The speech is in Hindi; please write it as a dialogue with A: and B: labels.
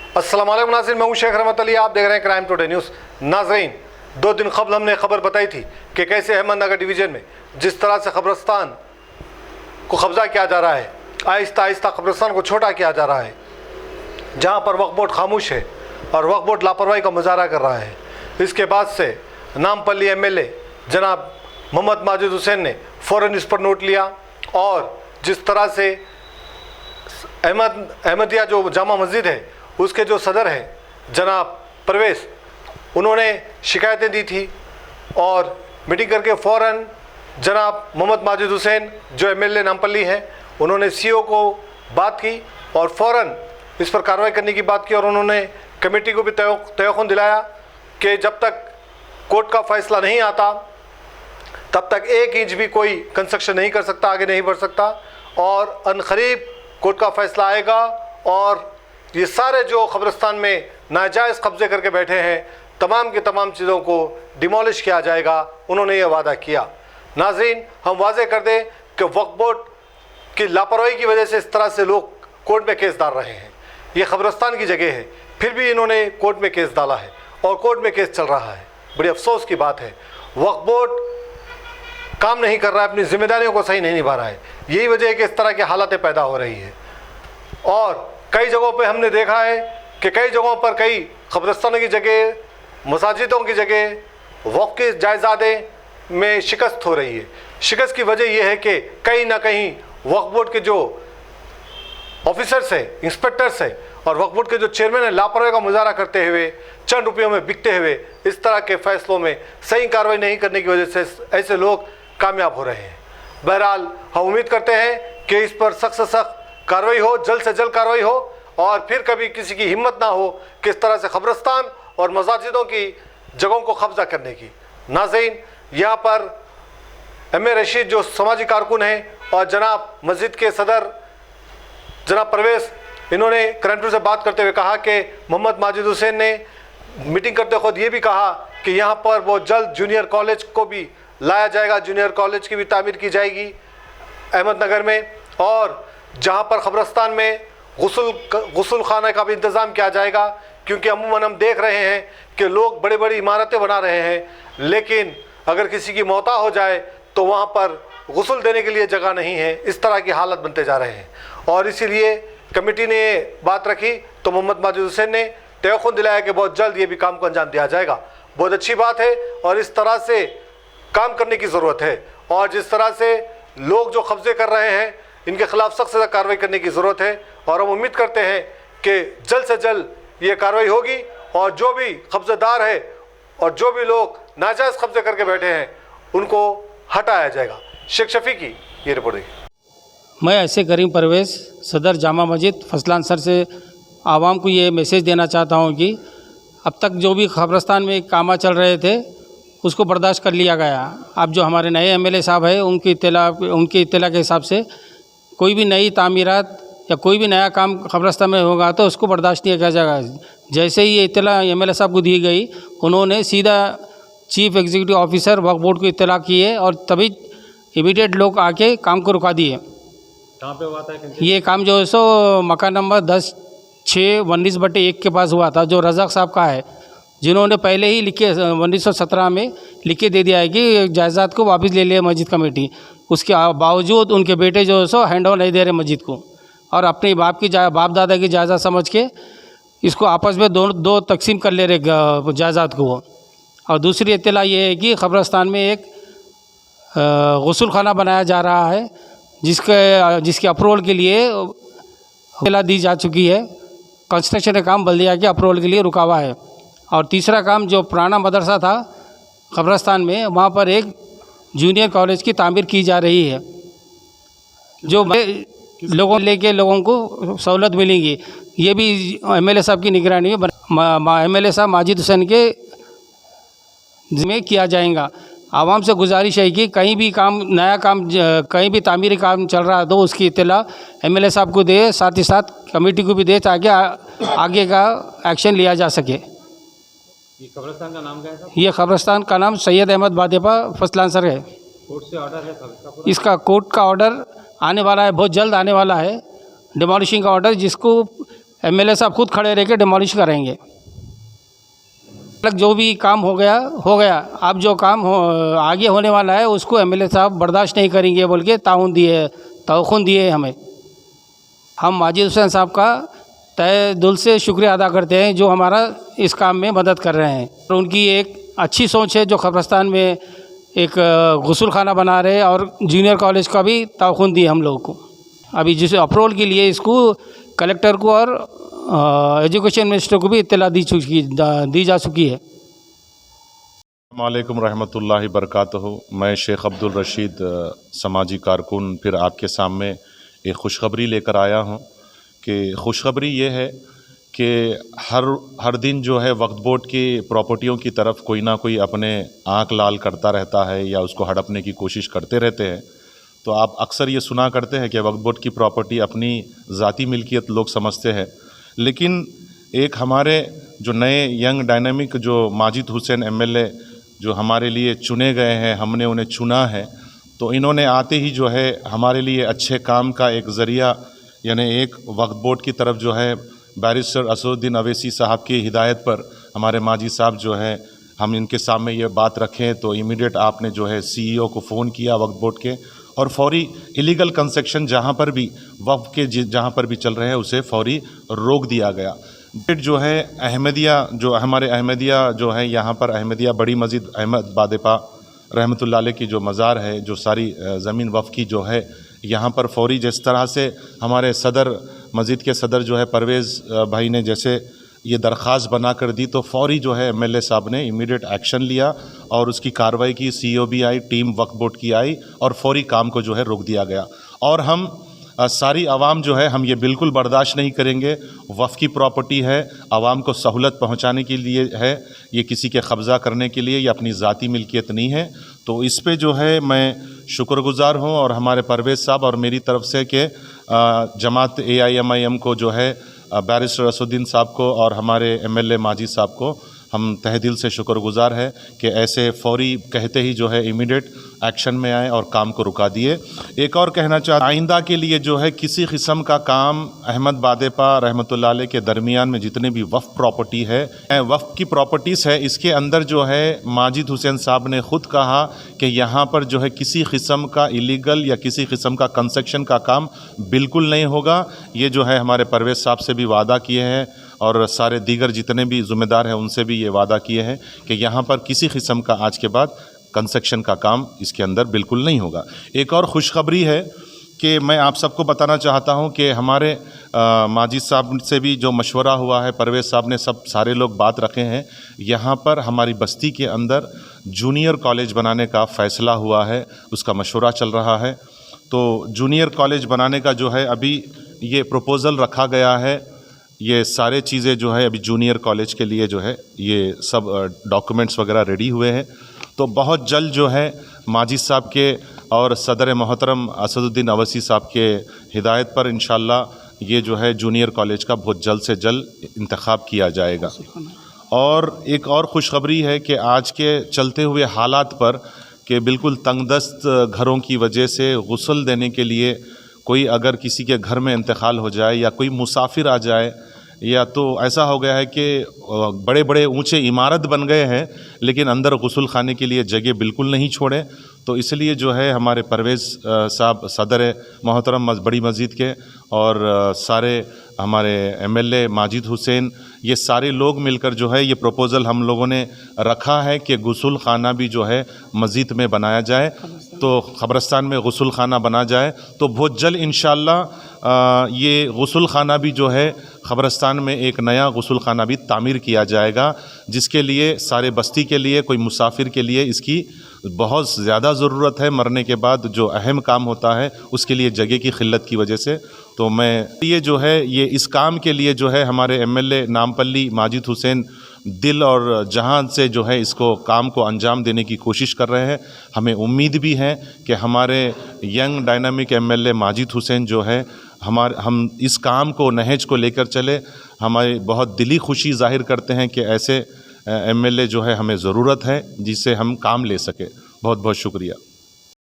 A: अस्सलाम वालेकुम नाज़रीन, मैं हूं शेख रहमत अली, आप देख रहे हैं क्राइम टुडे न्यूज़। नाज़रीन, 2 दिन कबल हमने खबर बताई थी कि कैसे अहमदनगर डिवीज़न में जिस तरह से कब्रिस्तान को कब्ज़ा किया जा रहा है, आहिस्ता आहिस्ता कब्रिस्तान को छोटा किया जा रहा है। जहां पर वक्फ बोर्ड खामोश है और वक्फ बोर्ड लापरवाही का मुजाहरा कर रहा है। इसके बाद से नामपल्ली एमएलए जनाब मोहम्मद माजिद हुसैन ने फ़ौरन इस पर नोट लिया और जिस तरह से अहमदिया जो जामा मस्जिद है उसके जो सदर हैं जनाब परवेज़, उन्होंने शिकायतें दी थी और मीटिंग करके फ़ौरन जनाब मोहम्मद माजिद हुसैन जो एमएलए नामपल्ली हैं, उन्होंने सीओ को बात की और फ़ौरन इस पर कार्रवाई करने की बात की और उन्होंने कमेटी को भी तयक़ुन दिलाया कि जब तक कोर्ट का फ़ैसला नहीं आता तब तक 1 इंच भी कोई कंस्ट्रक्शन नहीं कर सकता, आगे नहीं बढ़ सकता और अनकरीब कोर्ट का फ़ैसला आएगा और ये सारे जो कब्रिस्तान में नाजायज़ कब्ज़े करके बैठे हैं तमाम की तमाम चीज़ों को डिमोलिश किया जाएगा। उन्होंने ये वादा किया। नाज़रीन, हम वाज़े कर दें कि वक्फ बोर्ड की लापरवाही की वजह से इस तरह से लोग कोर्ट में केस डाल रहे हैं। ये कब्रिस्तान की जगह है, फिर भी इन्होंने कोर्ट में केस डाला है और कोर्ट में केस चल रहा है। बड़ी अफसोस की बात है, वक्फ बोर्ड काम नहीं कर रहा है, अपनी जिम्मेदारियों को सही नहीं निभा रहा है। यही वजह है कि इस तरह की हालतें पैदा हो रही है। और कई जगहों पे हमने देखा है कि कई जगहों पर कई कब्रिस्तानों की जगह, मसाजिदों की जगह वक्फ के जायदादें में शिकस्त हो रही है। शिकस्त की वजह यह है कि कहीं ना कहीं वक्फ बोर्ड के जो ऑफिसर्स हैं, इंस्पेक्टर्स हैं और वक्फ बोर्ड के जो चेयरमैन हैं लापरवाही का मुजाहरा करते हुए, चंद रुपयों में बिकते हुए इस तरह के फैसलों में सही कार्रवाई नहीं करने की वजह से ऐसे लोग कामयाब हो रहे हैं। बहरहाल हम उम्मीद करते हैं कि इस पर सख्त से सख्त कार्रवाई हो, जल्द से जल्द कार्रवाई हो और फिर कभी किसी की हिम्मत ना हो कि इस तरह से कब्रिस्तान और मसाजिदों की जगहों को कब्जा करने की। नाज़रीन, यहाँ पर एम ए रशीद जो समाजी कारकुन हैं और जनाब मस्जिद के सदर जनाब परवेज़, इन्होंने क्राइम से बात करते हुए कहा कि मोहम्मद माजिद हुसैन ने मीटिंग करते खुद ये भी कहा कि यहाँ पर बहुत जल्द जूनियर कॉलेज को भी लाया जाएगा, जूनियर कॉलेज की भी तामीर की जाएगी अहमदनगर में और जहाँ पर कब्रिस्तान में गुस्ल खाना का भी इंतज़ाम किया जाएगा। क्योंकि अमूमन हम देख रहे हैं कि लोग बड़ी बड़ी इमारतें बना रहे हैं, लेकिन अगर किसी की मौत हो जाए तो वहाँ पर गुस्ल देने के लिए जगह नहीं है। इस तरह की हालत बनते जा रहे हैं और इसीलिए कमेटी ने बात रखी तो मोहम्मद माजिद हुसैन ने तयक़ुन दिलाया कि बहुत जल्द ये भी काम को अंजाम दिया जाएगा। बहुत अच्छी बात है और इस तरह से काम करने की ज़रूरत है और जिस तरह से लोग जो कब्ज़े कर रहे हैं इनके ख़िलाफ़ सख्त से कार्रवाई करने की ज़रूरत है और हम उम्मीद करते हैं कि जल्द से जल्द ये कार्रवाई होगी और जो भी कब्ज़ेदार है और जो भी लोग नाजायज़ कब्ज़े करके बैठे हैं उनको हटाया जाएगा। शेख शफी की ये रिपोर्ट है।
B: मैं ऐसे करीम परवेज़, सदर जामा मस्जिद फसलान सर से आवाम को ये मैसेज देना चाहता हूँ कि अब तक जो भी कब्रिस्तान में काम चल रहे थे उसको बर्दाश्त कर लिया गया। अब जो हमारे नए एमएलए साहब है उनकी इत्तला के हिसाब से कोई भी नई तामीरात या कोई भी नया काम कब्रिस्तान में होगा तो उसको बर्दाश्त नहीं किया जाएगा। जैसे ही ये इत्तला एमएलए साहब को दी गई, उन्होंने सीधा चीफ एग्जीक्यूटिव ऑफिसर वक्फ बोर्ड को इत्तला की है और तभी इमीडिएट लोग आके काम को रुका दिए।
C: कहाँ पे हुआ था
B: ये काम जो है सो मकान नंबर 10/6/19/1 के पास हुआ था, जो रज़ाक साहब का है, जिन्होंने पहले ही लिखे 1917 में लिख के दे दिया है कि जायदाद को वापस ले लिया मस्जिद कमेटी। उसके बावजूद उनके बेटे जो है सो हैंड ओवर नहीं दे रहे मस्जिद को और अपने बाप दादा की जायदाद समझ के इसको आपस में दो तकसीम कर ले रहे जायदाद को। और दूसरी इत्तला ये है कि कब्रिस्तान में एक गुस्ल खाना बनाया जा रहा है जिसके अप्रूवल के लिए इत्तला दी जा चुकी है। कंस्ट्रक्शन का काम बल्दिया के अप्रूवल के लिए रुका हुआ है। और तीसरा काम जो पुराना मदरसा था कब्रिस्तान में, वहाँ पर एक जूनियर कॉलेज की तामीर की जा रही है जो लोगों को सहूलत मिलेंगी। ये भी एमएलए साहब की निगरानी में एमएलए साहब माजिद हुसैन के में किया जाएगा। आवाम से गुजारिश है कि कहीं भी काम नया काम कहीं भी तामीरी काम चल रहा है तो उसकी इत्तला एमएलए साहब को दे, साथ ही साथ कमेटी को भी दे ताकि आगे का एक्शन लिया जा सके।
C: ये कब्रिस्तान का नाम क्या है?
B: ये कब्रिस्तान का नाम सैयद अहमद बादेपा फसलान सर है।
C: कोर्ट से ऑर्डर है
B: इसका कोर्ट का ऑर्डर आने वाला है, बहुत जल्द आने वाला है, डिमोलिशिंग का ऑर्डर, जिसको एमएलए साहब खुद खड़े रह के डिमोलिश करेंगे। जो भी काम हो गया अब जो काम आगे होने वाला है उसको एमएलए साहब बर्दाश्त नहीं करेंगे बोल के तवख़ुन दिए हमें। हम माजिद हुसैन साहब का तहे दिल से शुक्रिया अदा करते हैं जो हमारा इस काम में मदद कर रहे हैं। और उनकी एक अच्छी सोच है जो खबरस्तान में एक गुस्ल खाना बना रहे और जूनियर कॉलेज का भी तवख़ुन दिए हम लोगों को। अभी जिस अप्रूवल के लिए इसको कलेक्टर को और एजुकेशन मिनिस्टर को भी इत्तला दी जा चुकी है।
D: अस्सलामुअलैकुम रहमतुल्लाहि बरकातहू। मैं शेख अब्दुल रशीद समाजी कारकुन फिर आपके सामने एक खुशखबरी लेकर आया हूँ कि खुशखबरी ये है कि हर दिन जो है वक्फ बोर्ड की प्रॉपर्टियों की तरफ कोई ना कोई अपने आँख लाल करता रहता है या उसको हड़पने की कोशिश करते रहते हैं। तो आप अक्सर ये सुना करते हैं कि वक्फ बोर्ड की प्रॉपर्टी अपनी ज़ाती मिल्कियत लोग समझते हैं, लेकिन एक हमारे जो नए यंग डायनामिक जो माजिद हुसैन एमएलए जो हमारे लिए चुने गए हैं, हमने उन्हें चुना है, तो इन्होंने आते ही जो है हमारे लिए अच्छे काम का एक ज़रिया यानी एक वक्फ बोर्ड की तरफ जो है बैरिस्टर असदुद्दीन अवैसी साहब की हिदायत पर हमारे माजी साहब जो है हम इनके सामने ये बात रखें तो इमीडिएट आपने जो है सीईओ को फ़ोन किया वक्फ बोर्ड के और फौरी इलीगल कंस्ट्रक्शन जहाँ पर भी वक्फ के जहाँ पर भी चल रहे हैं उसे फौरी रोक दिया गया। जो है अहमदिया जो हमारे अहमदिया जो है यहाँ पर अहमदिया बड़ी मस्जिद अहमद बादेपा रहमतुल्लाह अलैह की जो मज़ार है जो सारी ज़मीन वक्फ की जो है यहाँ पर फौरी जिस तरह से हमारे सदर मस्जिद के सदर जो है परवेज़ भाई ने जैसे ये दरख्वास्त बना कर दी तो फौरी जो है एमएलए साहब ने इमीडिएट एक्शन लिया और उसकी कार्रवाई की। सीईओ भी आई, टीम वक्फ बोर्ड की आई और फौरी काम को जो है रोक दिया गया। और हम सारी आवाम जो है हम ये बिल्कुल बर्दाश्त नहीं करेंगे। वक्फ की प्रॉपर्टी है, आवाम को सहूलत पहुंचाने के लिए है, ये किसी के कब्ज़ा करने के लिए या अपनी ज़ाती मिल्कियत नहीं है। तो इस पे जो है मैं शुक्रगुज़ार हूँ और हमारे परवेज़ साहब और मेरी तरफ से कि जमात AIMIM को जो है बैरिस्टर असदुद्दीन साहब को और हमारे एमएलए माजिद साहब को हम तहे दिल से शुक्रगुज़ार है कि ऐसे फौरी कहते ही जो है इमीडिएट एक्शन में आए और काम को रुका दिए। एक और कहना चाहता आइंदा के लिए जो है किसी किस्म का काम अहमद बादेपा रहमतुल्लाह अलैह के दरमियान में जितने भी वक्फ प्रॉपर्टी है वक्फ की प्रॉपर्टीज़ है इसके अंदर जो है माजिद हुसैन साहब ने ख़ुद कहा कि यहाँ पर जो है किसी किस्म का इलीगल या किसी किस्म का कंस्ट्रक्शन का काम बिल्कुल नहीं होगा। ये जो है हमारे परवेज़ साहब से भी वादा किए हैं और सारे दीगर जितने भी ज़िम्मेदार हैं उनसे भी ये वादा किए हैं कि यहाँ पर किसी किस्म का आज के बाद कंस्ट्रक्शन का काम इसके अंदर बिल्कुल नहीं होगा। एक और खुशखबरी है कि मैं आप सबको बताना चाहता हूँ कि हमारे माजिद साहब से भी जो मशवरा हुआ है, परवेज़ साहब ने सारे लोग बात रखे हैं, यहाँ पर हमारी बस्ती के अंदर जूनियर कॉलेज बनाने का फ़ैसला हुआ है, उसका मशवरा चल रहा है। तो जूनियर कॉलेज बनाने का जो है अभी ये प्रपोज़ल रखा गया है, ये सारे चीज़ें जो है अभी जूनियर कॉलेज के लिए जो है ये सब डॉक्यूमेंट्स वगैरह रेडी हुए हैं। तो बहुत जल्द जो है माजिद साहब के और सदर मोहतरम असदुद्दीन अवैसी साहब के हिदायत पर इंशाअल्लाह ये जो है जूनियर कॉलेज का बहुत जल्द से जल्द इंतखाब किया जाएगा। और एक और खुशखबरी है कि आज के चलते हुए हालात पर कि बिल्कुल तंगदस्त घरों की वजह से गुस्ल देने के लिए कोई अगर किसी के घर में इंतकाल हो जाए या कोई मुसाफिर आ जाए या तो ऐसा हो गया है कि बड़े बड़े ऊंचे इमारत बन गए हैं लेकिन अंदर गुस्ल खाने के लिए जगह बिल्कुल नहीं छोड़े, तो इसलिए जो है हमारे परवेज़ साहब सदर मोहतरम बड़ी मस्जिद के और सारे हमारे एमएलए माजिद हुसैन ये सारे लोग मिलकर जो है ये प्रपोज़ल हम लोगों ने रखा है कि गुस्ल खाना भी जो है मस्जिद में बनाया जाए, तो क़ब्रिस्तान में गुस्ल खाना बना जाए। तो बहुत जल्द इंशाअल्लाह ये गुस्ल खाना भी जो है क़ब्रिस्तान में एक नया गुस्ल खाना भी तामीर किया जाएगा, जिसके लिए सारे बस्ती के लिए कोई मुसाफिर के लिए इसकी बहुत ज़्यादा ज़रूरत है। मरने के बाद जो अहम काम होता है उसके लिए जगह की क़िल्लत की वजह से, तो मैं ये जो है ये इस काम के लिए जो है हमारे एमएलए नामपल्ली माजिद हुसैन दिल और जहान से जो है इसको काम को अंजाम देने की कोशिश कर रहे हैं। हमें उम्मीद भी है कि हमारे young dynamic MLA Majid Hussain जो है हम इस काम को नहज को लेकर चले। हमारी बहुत दिली खुशी जाहिर करते हैं कि ऐसे एमएलए जो है हमें ज़रूरत है जिससे हम काम ले सके। बहुत बहुत शुक्रिया।